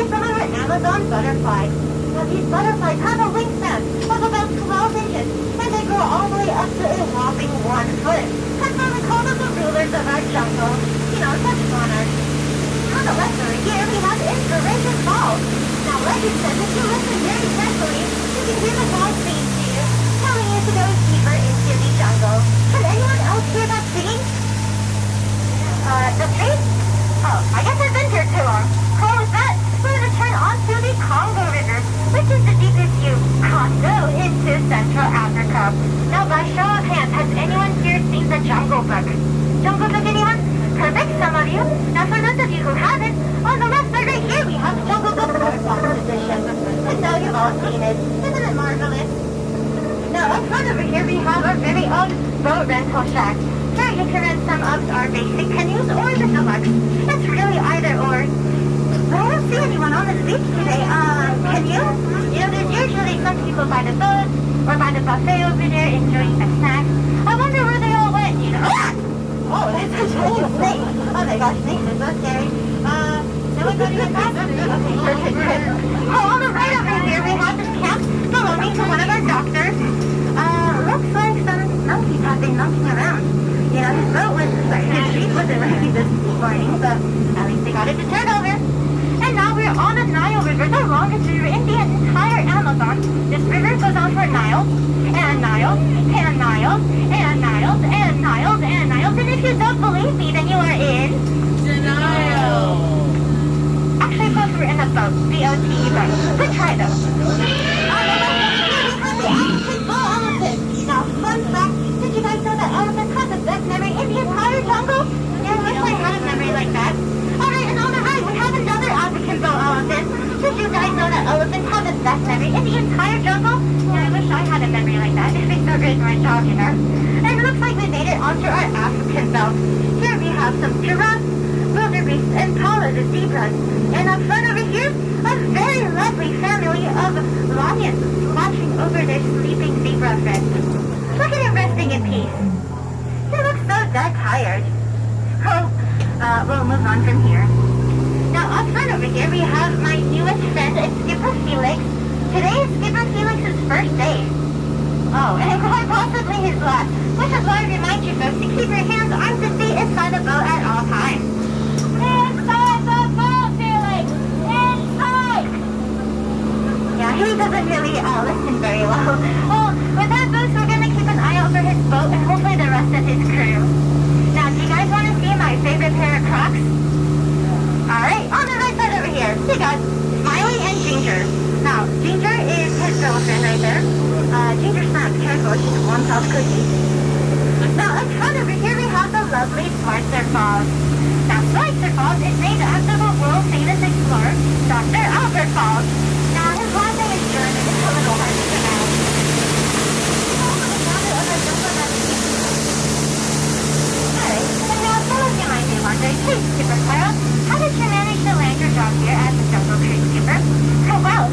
see some of our Amazon butterflies. Now these butterflies have a wingspan of about 12 inches, and they grow all the way up to a whopping 1 foot. That's why we call them the rulers of our jungle. You know, such monarchs. On the left over here, we have Inspiration Falls. Now, legend says if you listen very carefully, you can hear the falls singing to you, telling you to go deeper into the jungle. Can anyone else hear that singing? The tree? Oh, I guess I've been here too long. Well, with that, we're going to turn onto the Congo River, which is the deepest you can go into Central Africa. Now, by show of hands, has anyone here seen the Jungle Book? Jungle Book, anyone? Perfect, some of you. Now, for those of you who haven't, on the left side right here, we have the Jungle Book Hardbox edition. And now you've all seen it. Isn't it marvelous? Now, up front over here, we have our very own boat rental shack. Here you can rent some of our basic canoes or the deluxe. It's really either or. But I don't see anyone on this beach today. Can you? You know, there's usually some people by the boat or by the buffet over there enjoying a snack. I wonder where they all went, you know? Oh, that's a giant snake. Oh my gosh, snakes are so scary. No one going to get back? Okay, perfect, good. Oh, on the right over here, we have this camp belonging to one of our doctors. Looks like some monkeys have been monkeying around. You know, his boat was, his sheep wasn't ready this morning, but at least they got it to turn over. And now we're on the Nile River, the longest river in the entire Amazon. This river goes on for Niles, and Niles, and Niles, and Niles, and Niles, and Niles. And if you don't believe me, then you are in denial. Actually, folks, we're in a boat. B-O-T-E boat. Good try, though. Now, fun fact, did you guys know that elephants have the best memory in the entire jungle? Yeah, I wish I had a memory like that. Alright, and on the right, we have another African bow elephant. Did you guys know that elephants have the best memory in the entire jungle? Yeah, I wish I had a memory like that. It'd be so great for my job, you know. And it looks like we made it onto our African belt. Here we have some giraffes, wildebeest, and Impala, the zebras. And up front over here, a very lovely family of lions watching over their sleeping zebra friends. Look at him resting in peace. He looks so dead tired. Oh, we'll move on from here. Now, up front over here, we have my newest friend, Skipper Felix. Today is Skipper Felix's first day. Oh, and quite possibly his last, which is why I remind you folks to keep your hands, arms, and feet inside the boat at all times. Inside the boat, Felix! Inside! Yeah, he doesn't really listen very well. Well, with that, folks, we're going to keep an eye out for his boat and hopefully the rest of his crew. Now, do you guys want to see my favorite pair of Crocs? Alright, on the right side over here, we got Smiley and Ginger. Now, Ginger is his girlfriend right there. Ginger snaps, careful, she's a one-top cookie. Now, up front over here, we have the lovely Schweitzer Falls. Now, Schweitzer Falls is named after the world-famous explorer, Dr. Albert Falls. Now, his last name is German, it's a little hard to pronounce. Alright, and now some of you might be wondering, hey, Skipper Clara, how did you manage to land your job here as a jungle cruise skipper? Oh, well,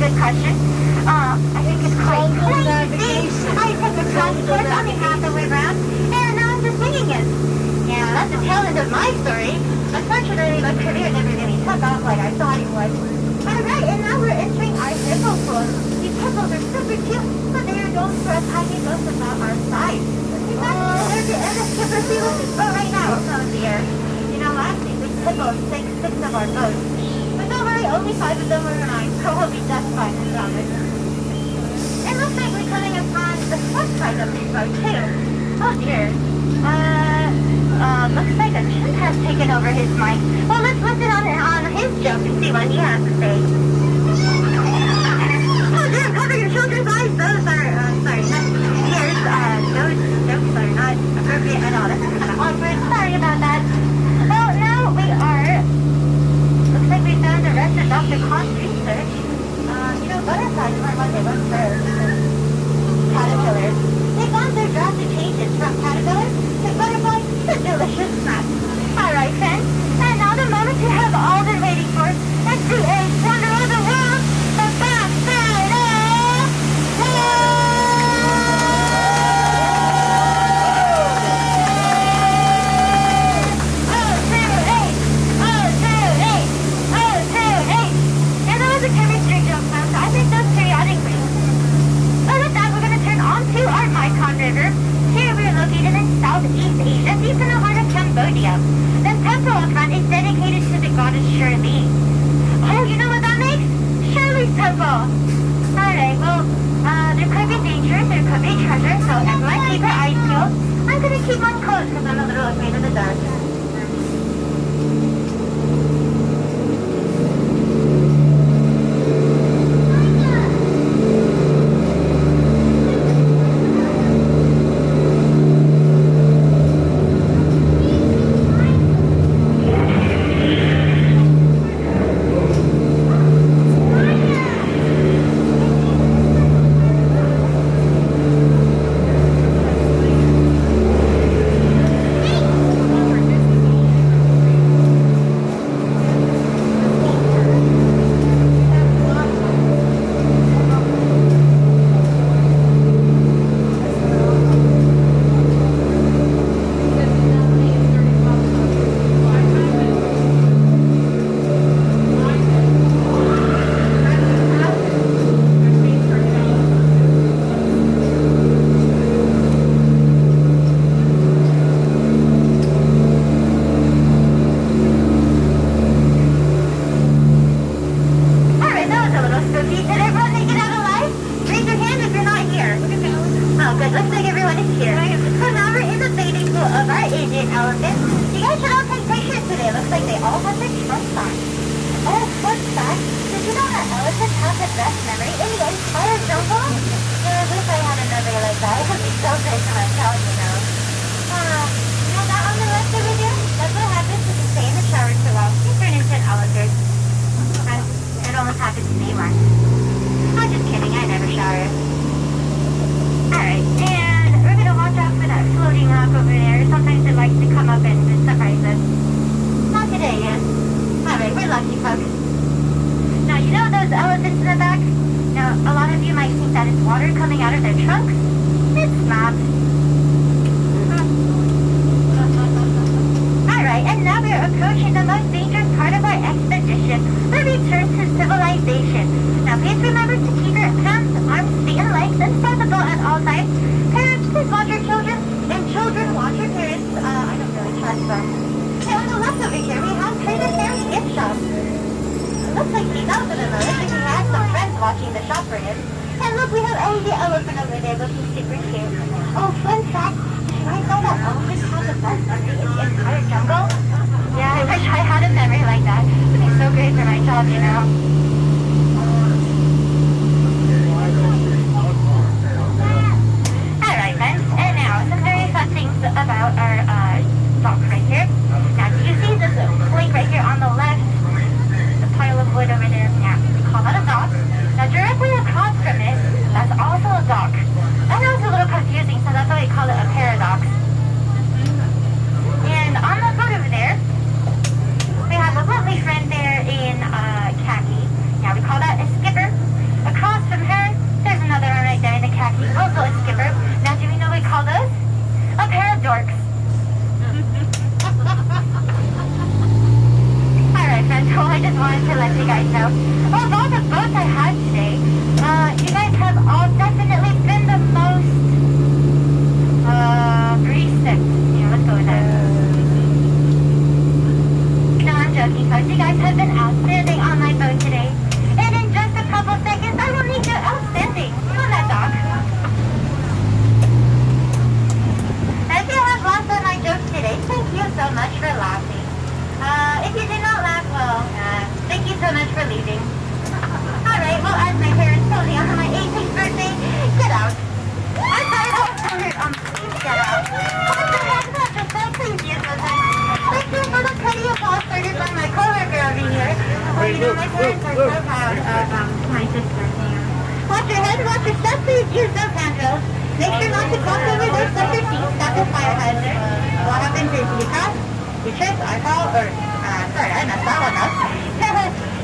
good question. I think it's quite crazy. I took a crash course on behalf of the ground, and now I'm just winging it. Yeah, that's the tail end of my story. Unfortunately, my career never really took off like I thought it would. Alright, and now we're entering our hippo pool. These hippos are super cute, but they are known for a tiny boat about our size. There's the end of Skipper Felix's boat right now. Oh dear. You know, last week these hippos sank 6 of our boats. But don't worry, only 5 of them were mine, so we'll be just fine as long as. It looks like we're coming upon the front side of this boat too. Oh dear. Looks like a chimp has taken over his mic. Well, let's listen on his joke and see what he has to say. Oh dear, cover your children's eyes. Those are, sorry, not ears. Those jokes are not appropriate at all. That's kind of awkward. Sorry about that. Well, now we are, looks like we found the rest of Dr. Khan's research. You know, butterflies weren't what they were first. Caterpillars. They've gone through drastic changes from caterpillars to butterflies to delicious snacks. Alright, friends. And now the moment you have all been waiting for. It's the eighth wonder of the world, the backside of wonderful. Alright, well, there could be danger, there could be treasure, so everyone keep your eyes peeled. I'm gonna keep mine closed because I'm a little afraid of the dark.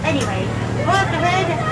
Anyway, walk ahead.